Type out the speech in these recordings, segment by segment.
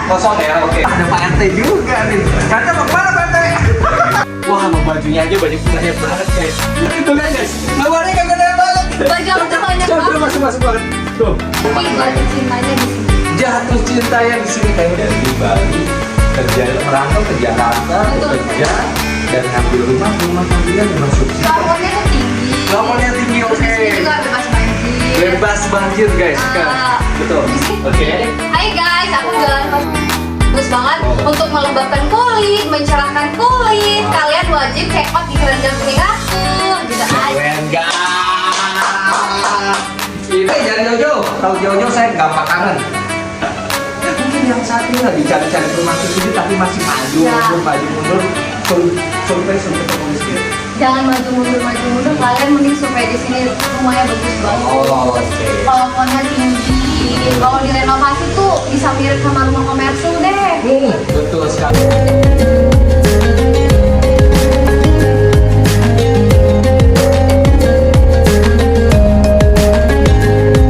Kosong ya, oke. Ada Pak RT juga nih. Kata mau kemana Pak RT? Wah, sama bajunya aja baju banyak banget guys. Itu lihat guys, lawannya kagak ada banget. Baju aku tuh banyak Coba banget. masuk banget. Tuh. Tapi jatuh cintanya di sini. Jatuh cintanya di sini kayak dari Bali kerja merantau ke Jakarta Betul. kerja dan ngambil rumah kalian memang subsidi. Lawannya tuh tinggi. Lawannya tinggi, oke. Di sini juga bebas banjir. Bebas banjir guys kan. Betul. Di sini. Oke. Hai guys, aku jalan bagus banget untuk melembabkan kulit, mencerahkan kulit. Kalian wajib check out di keranjang kuning aku. Gitu aja. Keren guys. Ini jangan jauh-jauh. Tahu jauh-jauh saya gampang kangen. Mungkin yang saat ini lagi cari-cari rumah sendiri tapi masih maju Ya. mundur. Survei komunis gitu. Jangan maju mundur. Kalian mending survei di sini rumahnya bagus banget. Oh, oke. Palafonnya tinggi. Kalau direnovasi tuh bisa mirip sama rumah komersil deh. Betul sekali.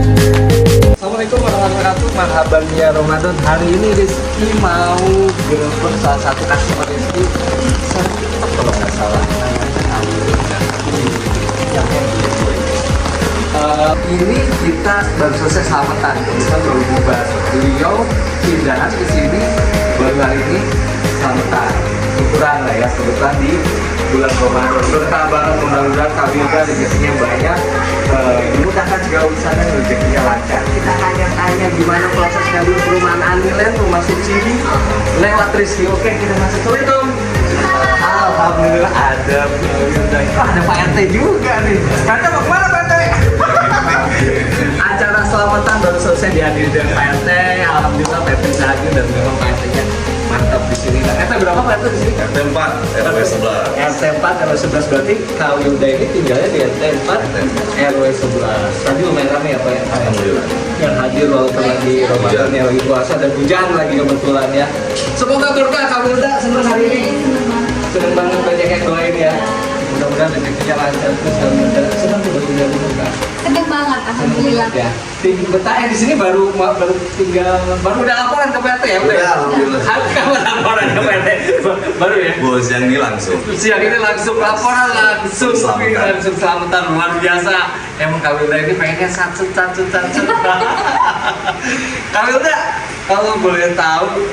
Assalamualaikum warahmatullahi wabarakatuh. Marhaban ya Ramadan. Hari ini Rizky mau gerebek salah satu customer Rizky. Kalau nggak salah. Ini kita baru selesai selamatan. Kita baru membahas beliau pindahan ke sini baru hari ini selamatan. Syukuran lah ya, kebetulan di bulan Ramadan. Berkah banget, mudah-mudahan Kabilda rezekinya banyak, dimudahkan segala urusannya, rezekinya lancar. Kita tanya-tanya gimana proses ngambil perumahan Anilen, rumah subsidi lewat Rizky. Oke, kita masuk. Assalamualaikum. Alhamdulillah ada Kabilda. Ada Pak RT juga nih. Kata mau kemana Pak RT? Acara selamatan baru selesai dihadiri dengan Pak RT. Alhamdulillah Pak RT hadir dan memang Pak RT-nya mantap di sini. RT berapa Pak RT di sini? RT 4, RW 11. RT 4 RW 11 berarti Kabilda ini tinggalnya di RT 4 RW 11. Tadi lumayan ramai ya Pak ya? Alhamdulillah. Yang hadir walaupun lagi Ramadan ya, lagi puasa dan hujan lagi kebetulan ya. Semoga berkah Kabilda, senang hari ini. Senang banget banyak yang doain ya. Mudah-mudahan rezekinya lancar terus Kabilda. Senang tuh bertinggal di muka. Seneng banget, alhamdulillah. Ya. Betahnya di sini baru tinggal baru udah laporan ke PT ya? Udah, alhamdulillah. Kapan laporan ke PT? Baru ya? Bos yang ini langsung. Siang ini langsung laporan langsung selamatan luar biasa. Emang Kabilda ini pengennya satu. Kabilda, kalau boleh tahu,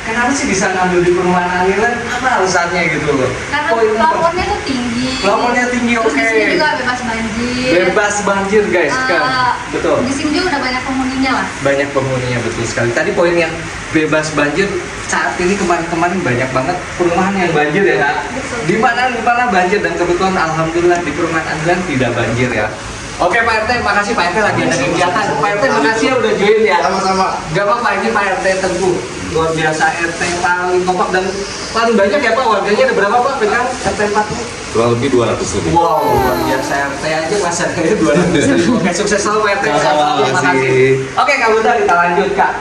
kenapa sih bisa ngambil di perumahan Anilen? Apa alasannya gitu loh? Karena Poin apa? lapornya tuh tinggi. Lapornya tinggi, Terus oke. di sini juga bebas banjir. Bebas banjir guys kan? Betul. Di sini juga udah banyak penghuninya lah. Banyak penghuninya, betul sekali. Tadi poin yang bebas banjir, saat ini kemarin banyak banget perumahan yang banjir ya Kak. Betul. Di mana banjir dan kebetulan alhamdulillah di perumahan Anilen tidak banjir ya. Oke Pak RT, makasih Pak RT lagi ada kegiatan. Pak RT makasih ya udah join ya. Sama-sama. Gak apa-apa, ini Pak RT Teguh luar biasa, RT paling kompak dan paling banyak ya Pak, warganya ada berapa Pak pegang RT 4 nih? Kurang lebih 200 lebih. Wow, luar biasa RT aja masyarakatnya 200. Oke, sukses selalu RT. Terima Terima kasih. kasih. Oke, Kak Bunda kita lanjut Kak.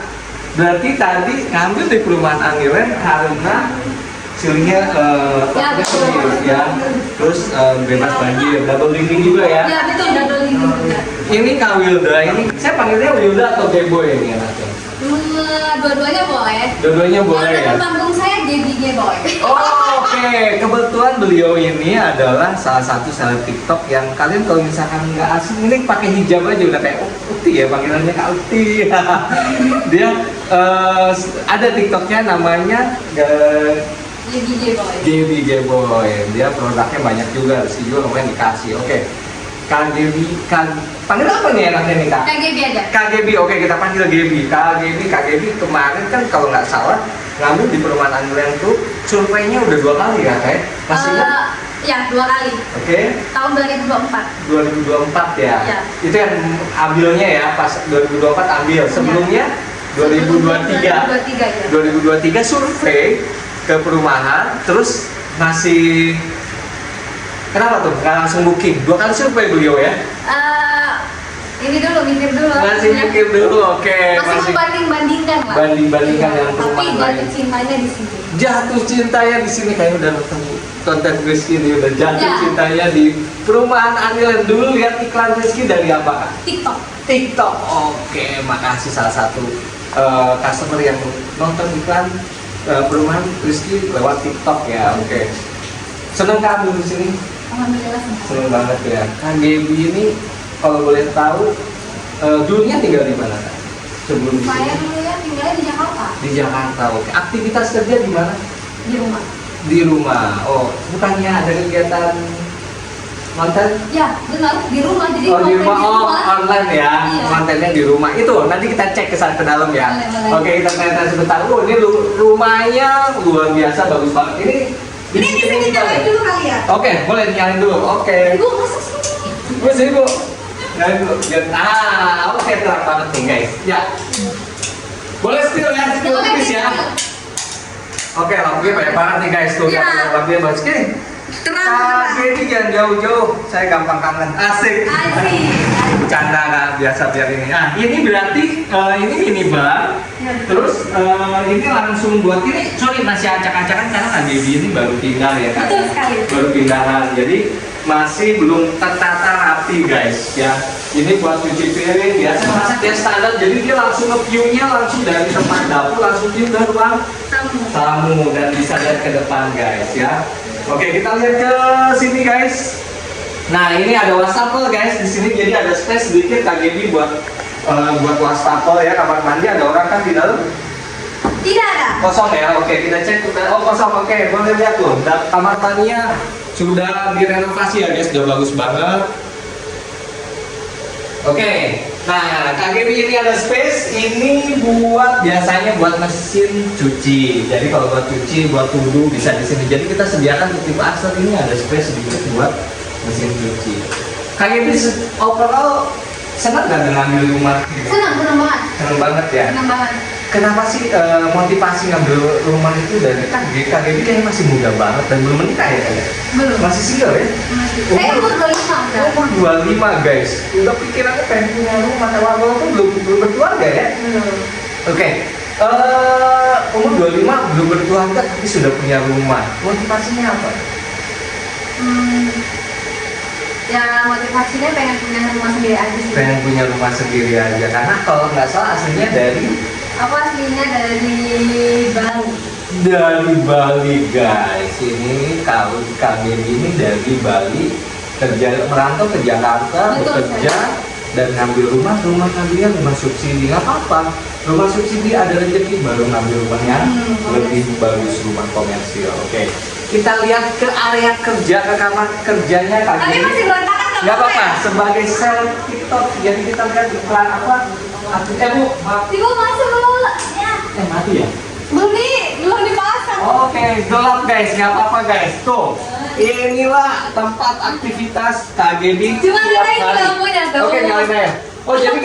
Berarti tadi ngambil di perumahan Anilen karena ceilingnya Ya, betul. ya, terus bebas banjir, double dinding juga ya. Ya betul, double dinding juga. Ini Kak Wilda, ini saya panggilnya Wilda atau Geboy ini anaknya? Dua-duanya boleh. Dua-duanya boleh Kalau ya. nama panggung saya JBG Boy. Oh, oke. Kebetulan beliau ini adalah salah satu seleb TikTok yang kalian kalau misalkan nggak asing ini pakai hijab aja udah kayak Uti ya, panggilannya Kak Uti. Dia ada TikToknya namanya JBG Boy. JBG Boy. Dia produknya banyak juga, sih juga lumayan dikasih. Oke. KGB, panggil apa nih enaknya nih Kak? KGB aja. KGB, oke kita panggil GB. KGB kemarin kan kalau nggak salah ngambil di perumahan Anilen tuh surveinya udah 2 kali ya Kak? Masih ingat? Ya, 2 kali. Oke, Tahun 2024. 2024 ya? Ya. Itu yang ambilnya ya, pas 2024 ambil. Sebelumnya 2023. 2023 ya. 2023 survei ke perumahan, terus masih kenapa tuh? Nggak langsung booking? 2 kali survei beliau ya? Ini dulu, mikir dulu. Masih mikir dulu, oke. Masih membanding-bandingkan lah. Banding-bandingkan dengan Tapi perumahan jatuh lain. cintanya di sini. Jatuh cintanya di sini kayaknya udah nonton konten Rizky ini udah jatuh Ya. cintanya di perumahan Anilen. Dulu lihat iklan Rizky dari apa Kak? TikTok. TikTok. Oke, makasih salah satu customer yang nonton iklan perumahan Rizky lewat TikTok ya. Oke. Seneng kan dulu di sini? Alhamdulillah. Seneng banget ya. KGB ini kalau boleh tahu dulunya tinggal di mana Kak? Sebelum di Saya sini? dulu ya tinggalnya di Jakarta. Di Jakarta. Oke. Aktivitas kerja di mana? Di rumah. Di rumah. Oh, bukannya ada kegiatan konten? Ya, benar di rumah. Jadi Oh di konten rumah, di oh rumah. online ya, Iya. kontennya di rumah. Itu nanti kita cek ke dalam ya. Boleh, boleh. Oke, kita lihat sebentar. Oh ini rumahnya luar biasa, bagus banget. Ini Ini di sini nyalain dulu kali ya. Oke, boleh nyalain dulu. Oke. Ibu masuk sini. Bu sini bu. Nyalain dulu. Oke terang banget nih guys. Ya. Boleh spill ya, spill Boleh, tipis ya. spill. Oke, lampunya banyak banget nih guys tuh. Iya. Lampunya bagus. Oke. Terang. Ini jangan jauh-jauh. Saya gampang kangen. Asik. Asik. Bercanda kan biasa biar ini. Nah, ini berarti ini minibar. Ya, betul. Terus ini langsung buat ini. Sorry masih acak-acakan karena KGB ini baru pindah ya kan. Betul sekali. Baru pindahan. Jadi masih belum tertata rapi guys ya. Ini buat cuci piring biasa masak ya standar. Jadi dia langsung nge-view-nya langsung dari tempat dapur langsung view ke ruang tamu dan bisa lihat ke depan guys ya. Oke, kita lihat ke sini guys. Nah, ini ada wastafel guys di sini, jadi ada space sedikit KGB buat wastafel ya, kamar mandi. Ada orang kan di dalam? Tidak ada. Kosong ya. Oke, kita cek. Oh, kosong. Oke, boleh lihat tuh. Kamar mandinya sudah direnovasi ya guys, sudah bagus banget. Oke, nah KGB ini ada space. Ini buat biasanya buat mesin cuci. Jadi kalau buat cuci, buat wudhu bisa di sini. Jadi kita sediakan tipe akses ini ada space sedikit buat mesin cuci. KGB overall senang nggak dengan ambil rumah? Senang banget. Senang banget ya. Senang banget. Kenapa sih motivasi ngambil rumah itu dari KGB kayaknya masih muda banget dan belum menikah ya? Belum. Masih single ya? Masih. Saya umur 25 udah. Umur 25 guys, udah pikirannya pengen punya rumah, walaupun belum berkeluarga ya. Belum. Oke, umur 25 belum berkeluarga tapi sudah punya rumah. Motivasinya apa? Ya motivasinya pengen punya rumah sendiri aja sih. Pengen punya rumah sendiri aja, karena kalau nggak salah aslinya dari Aku aslinya dari Bali guys. Ini kalau KGB ini dari Bali merantau ke Jakarta, Betul, bekerja dan ngambil rumah kalian rumah subsidi. Nggak apa-apa, rumah subsidi ada rezeki baru ngambil rumah yang lebih bagus, rumah komersial. Oke, kita lihat ke area kerja, ke kamar kerjanya KGB. Tapi masih berantakan Nggak apa-apa, sebagai sel TikTok jadi kita lihat iklan apa. Bu, maaf. Ibu masuk dulu. Ya. Mati ya? Belum dipasang. Oke, gelap guys, nggak apa-apa guys. Tuh, inilah tempat aktivitas KGB. Cuma tiap nyalain hari. lampunya tuh. Oke, nyalain aja. Oh, jadi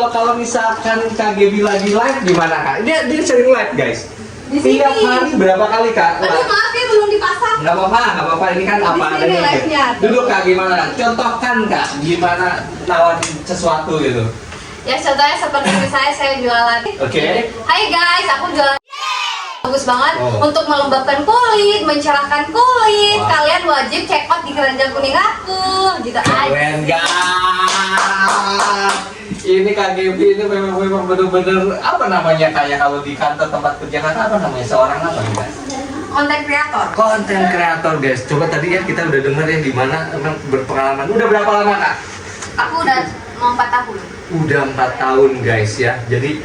kalau misalkan KGB lagi live gimana kak? Dia sering live guys. Di sini. Tiap hari berapa kali kak? Aduh maaf ya belum dipasang. Nggak apa-apa. Ini kan apa Di sini adanya. live-nya. Duduk kak, gimana? Contohkan kak, gimana nawarin sesuatu gitu. Ya contohnya seperti misalnya saya jualan. Oke. Hai guys, aku jualan. Bagus banget Oh. untuk melembabkan kulit, mencerahkan kulit. Wah. Kalian wajib check out di keranjang kuning aku, gitu aja. Keren guys. Ini KGB ini memang benar-benar apa namanya, kayak kalau di kantor tempat kerja kan apa namanya, seorang apa guys? Konten kreator. Konten kreator guys. Coba tadi ya kita udah denger ya di mana emang berpengalaman. Udah berapa lama kak? Aku udah mau 4 tahun. Udah 4 tahun guys ya. Jadi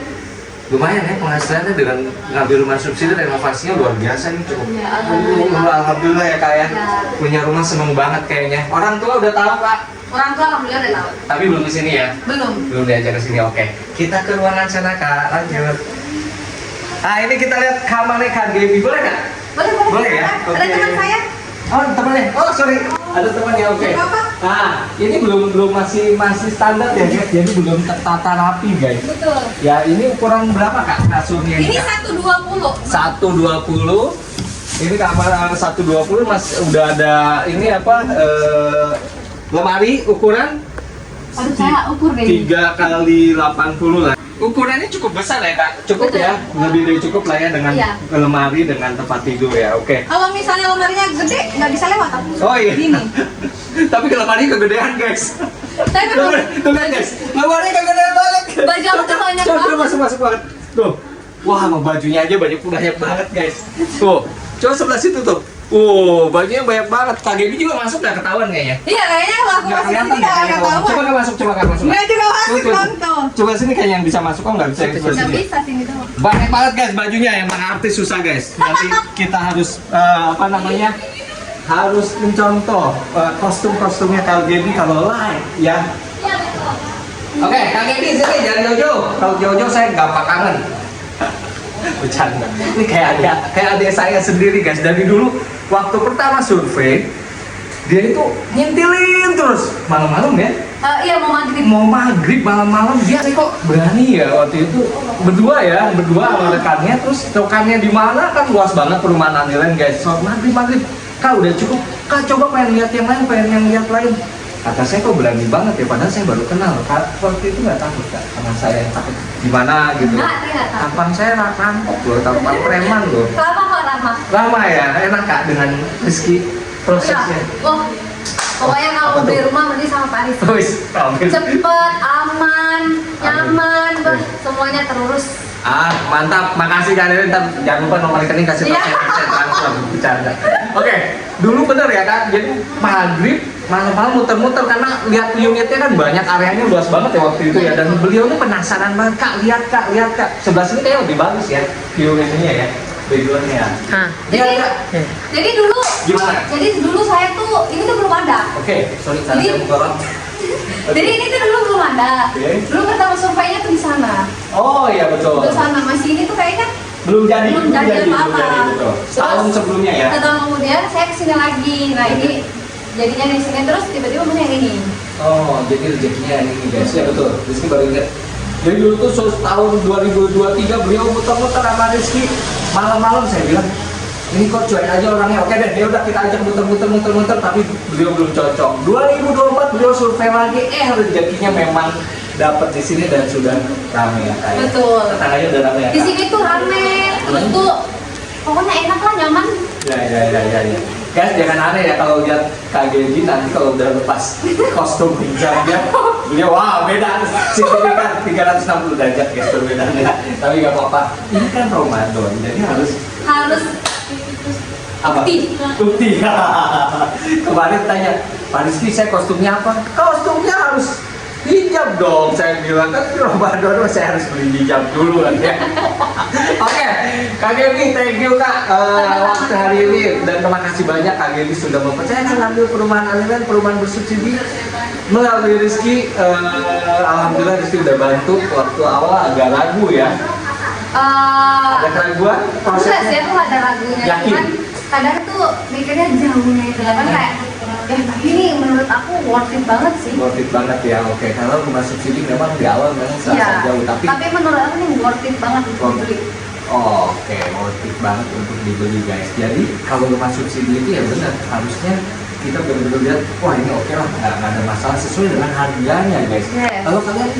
lumayan ya penghasilannya dengan ngambil rumah subsidi, renovasinya luar biasa nih, cukup. Ya, alhamdulillah. Alhamdulillah ya kak ya. Ya. Punya rumah seneng banget kayaknya. Orang tua udah tahu kak, Orang tua alhamdulillah udah tahu. tapi belum kesini ya. Belum. Belum diajak ke sini. Oke, kita ke ruangan sana kak, lanjut. Nah ini kita lihat kamarnya KGB, boleh kak? Boleh. Boleh ya? Ada Oke. teman saya. Oh temannya, oh sorry, ada temannya. Oke. Nggak apa-apa. Nah ini belum masih standar ya guys, jadi belum tertata rapi guys. Betul. Ya ini ukuran berapa kak kasurnya Ini kak? 120. 120. Ini kamar 120 mas, udah ada ini apa lemari ukuran Aduh saya ukur deh. 3 kali 80 lah. Ukurannya cukup besar ya kak, cukup Betul. ya, lebih dari cukup lah ya dengan Iya. lemari dengan tempat tidur ya. Oke. Kalau misalnya lemarinya gede, nggak bisa lewat aku. Oh iya. Gini. Tapi lemari kegedean guys. Tapi Tuh kan guys, lemari kagak ada banget. baju aku tuh banyak Coba banget. masuk banget. Tuh. Wah, sama bajunya aja banyak banget guys. Tuh. Coba sebelah situ tuh. Bajunya banyak banget. KGB juga masuk nggak ketahuan kayaknya. Iya, kayaknya kalau aku Nggak masuk kelihatan sini nggak ketahuan. Coba nggak masuk. Nggak juga masuk Coba- dong tuh. Coba sini kayak yang bisa masuk, kok nggak bisa yang sebelah Nggak sini. bisa sini doang. Banyak banget guys bajunya, yang mana artis susah guys. Nanti kita harus harus mencontoh kostum-kostumnya KGB kalau live ya. Iya betul. Oke, KGB sini jangan jauh-jauh. Kalau jauh-jauh saya gampang kangen. Bercanda. Ini kayak adik saya sendiri guys. Dari dulu waktu pertama survei dia itu ngintilin terus malam-malam ya. Iya mau Maghrib malam-malam dia kok berani ya waktu itu berdua sama rekannya, terus rekannya di mana kan luas banget perumahan Andilen guys. So, maghrib kak udah cukup, kak coba pengen lihat yang lain, kata saya kok berani banget ya, padahal saya baru kenal kak. Waktu itu nggak takut kak sama saya, yang takut gimana gitu. Nggak takut. Tampang saya rampok loh, tampang preman loh. Lama kok Rahma. Lama ya, enak kak dengan Rizky prosesnya. Wah, pokoknya kalau Apa mau beli tuh? rumah mending sama Paris. Wis, Cepet, aman, nyaman, semuanya terurus. Mantap, makasih Kak Dewi. Ntar jangan lupa nomor rekening kasih tahu Iya. saya transfer, bercanda. Oke, dulu bener ya Kak, jadi maghrib malam-malam muter-muter karena lihat unitnya kan banyak, areanya luas banget ya waktu itu ya, dan beliau ini penasaran banget, Kak lihat Kak, sebelah sini kayaknya lebih bagus ya view ininya ya, backgroundnya ya. Jadi, Kak. jadi dulu, Gimana? jadi dulu saya tuh ini tuh belum ada. Oke, sorry saya Jadi- mengkorot. Jadi ini tuh dulu belum ada. Oke. Dulu pertama surveinya tuh di sana. Oh iya betul. Di sana masih ini tuh kayaknya Belum jadi apa-apa. betul. Setahun Terus, sebelumnya ya. Setahun kemudian saya kesini lagi. Nah ini jadinya di sini terus tiba-tiba punya yang ini. Oh, jadi rezekinya ini guys, ya betul. Rizky baru ingat. Jadi dulu tuh tahun 2023 beliau muter-muter sama Rizky. Malam-malam saya bilang, ini kok cuek aja orangnya. Oke deh, ya udah kita ajak muter-muter, tapi beliau belum cocok. 2024 beliau survei lagi, rezekinya memang dapat di sini dan sudah ramai ya kayak. Betul. Tetangganya udah ramai ya. Di Kak? sini tuh rame. Terus tuh pokoknya enak lah, nyaman. Ya. Guys, jangan aneh ya kalau lihat KGB nanti kalau udah lepas kostum hijabnya, beliau wah beda signifikan 360 derajat guys perbedaannya. Tapi nggak apa-apa. Ini kan Ramadan, jadi harus apa? Bukti. Kemarin tanya, Pak Rizky saya kostumnya apa? Kostumnya harus hijab dong, saya bilang kan Ramadan saya harus beli hijab dulu kan ya. Oke, Kak Gebi, thank you Kak waktu hari ini, dan terima kasih banyak Kak Gebi sudah mempercayakan ambil perumahan Andilen, perumahan bersubsidi melalui Rizky. Alhamdulillah Rizky udah bantu. Waktu awal agak ragu ya, ada keraguan Enggak sih, prosesnya. aku ada ragunya. Yakin? Cuman kadang tuh mikirnya jauhnya itu kan kayak tapi ini menurut aku worth it banget sih. Worth it banget ya, oke. Kalau rumah subsidi memang di awal memang Iya. serasa jauh, tapi menurut aku ini worth it banget untuk Worth dibeli. Oke, worth it banget untuk dibeli guys. Jadi kalau rumah subsidi itu ya benar, harusnya kita benar-benar lihat, wah ini oke lah, nggak ada masalah sesuai dengan harganya guys. Yes.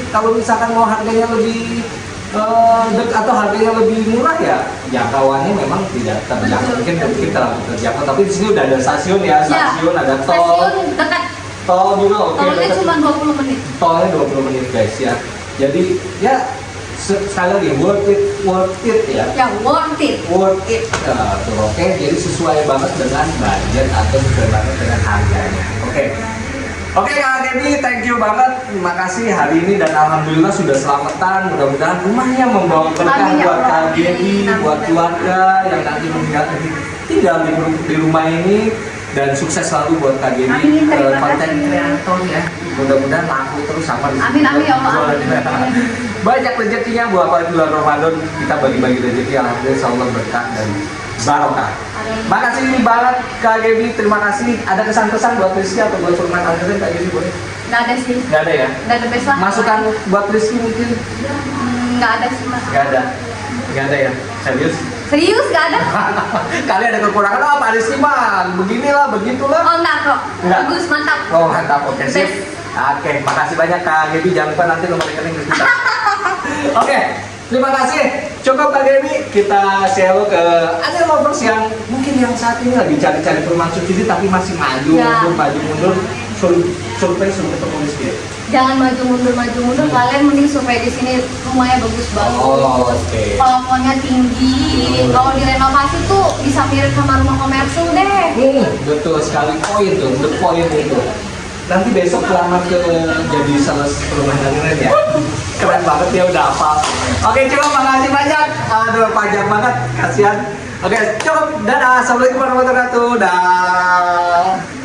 Kalau misalkan mau harganya lebih atau harganya lebih murah ya jangkauannya memang tidak terjangkau, mungkin terlalu terjangkau. Tapi di sini udah ada stasiun ya, stasiun ada tol, Stasiun dekat. tol juga oke. Tolnya dekat. cuma 20 menit. Tolnya 20 menit guys ya. Jadi ya sekali lagi worth it ya. Ya worth it. Worth it tuh, oke. Jadi sesuai banget dengan budget atau sesuai banget dengan harganya. Oke Kak Debbie, thank you banget. Terima kasih hari ini dan alhamdulillah sudah selamatan. Mudah-mudahan rumahnya membawa berkah Amin, ya buat Allah. Kak Debbie, Amin. buat keluarga yang nanti tinggal di rumah ini, dan sukses selalu buat Kak Debbie, Amin, terima konten kasih. kreator ya. Mudah-mudahan laku terus sama di Amin, amin, ya Allah, amin. Banyak rezekinya buat bulan Ramadan, kita bagi-bagi rezeki, alhamdulillah insyaallah berkah dan barokah. Makasih banget Kak Gebi, terima kasih. Ada kesan-kesan buat Rizky atau buat perumahan Andilen Kak Gebi boleh? Nggak ada sih. Nggak ada ya? Nggak ada best lah. Masukan buat Rizky mungkin? Nggak ada sih mas. Nggak ada ya? Serius? Serius nggak ada? Kali ada kekurangan, oh Pak Rizky mah beginilah, begitulah. Oh enggak kok. Nggak. Bagus, mantap. Oh mantap, oke sip. Best. Oke, makasih banyak Kak Gebi, jangan lupa nanti nomor rekening kita. Oke, terima kasih. Cukup Kak Gebi, kita share ke ada lovers yang mungkin yang saat ini lagi cari-cari perumahan subsidi tapi masih maju Ya. mundur, survei suruh ketemu Rizky. jangan maju mundur kalian mending survei di sini, rumahnya bagus banget. Oh, oke. Plafonnya tinggi. Kalau direnovasi tuh bisa mirip sama rumah komersil deh. Betul sekali, poin tuh, the point itu. Nanti besok lamar ke jadi sales rumah langganan ya. Keren banget ya, udah hafal. Oke, cukup, makasih banyak. Aduh, panjang banget, kasihan. Oke, cukup. Dadah. Assalamualaikum warahmatullahi wabarakatuh. Dah.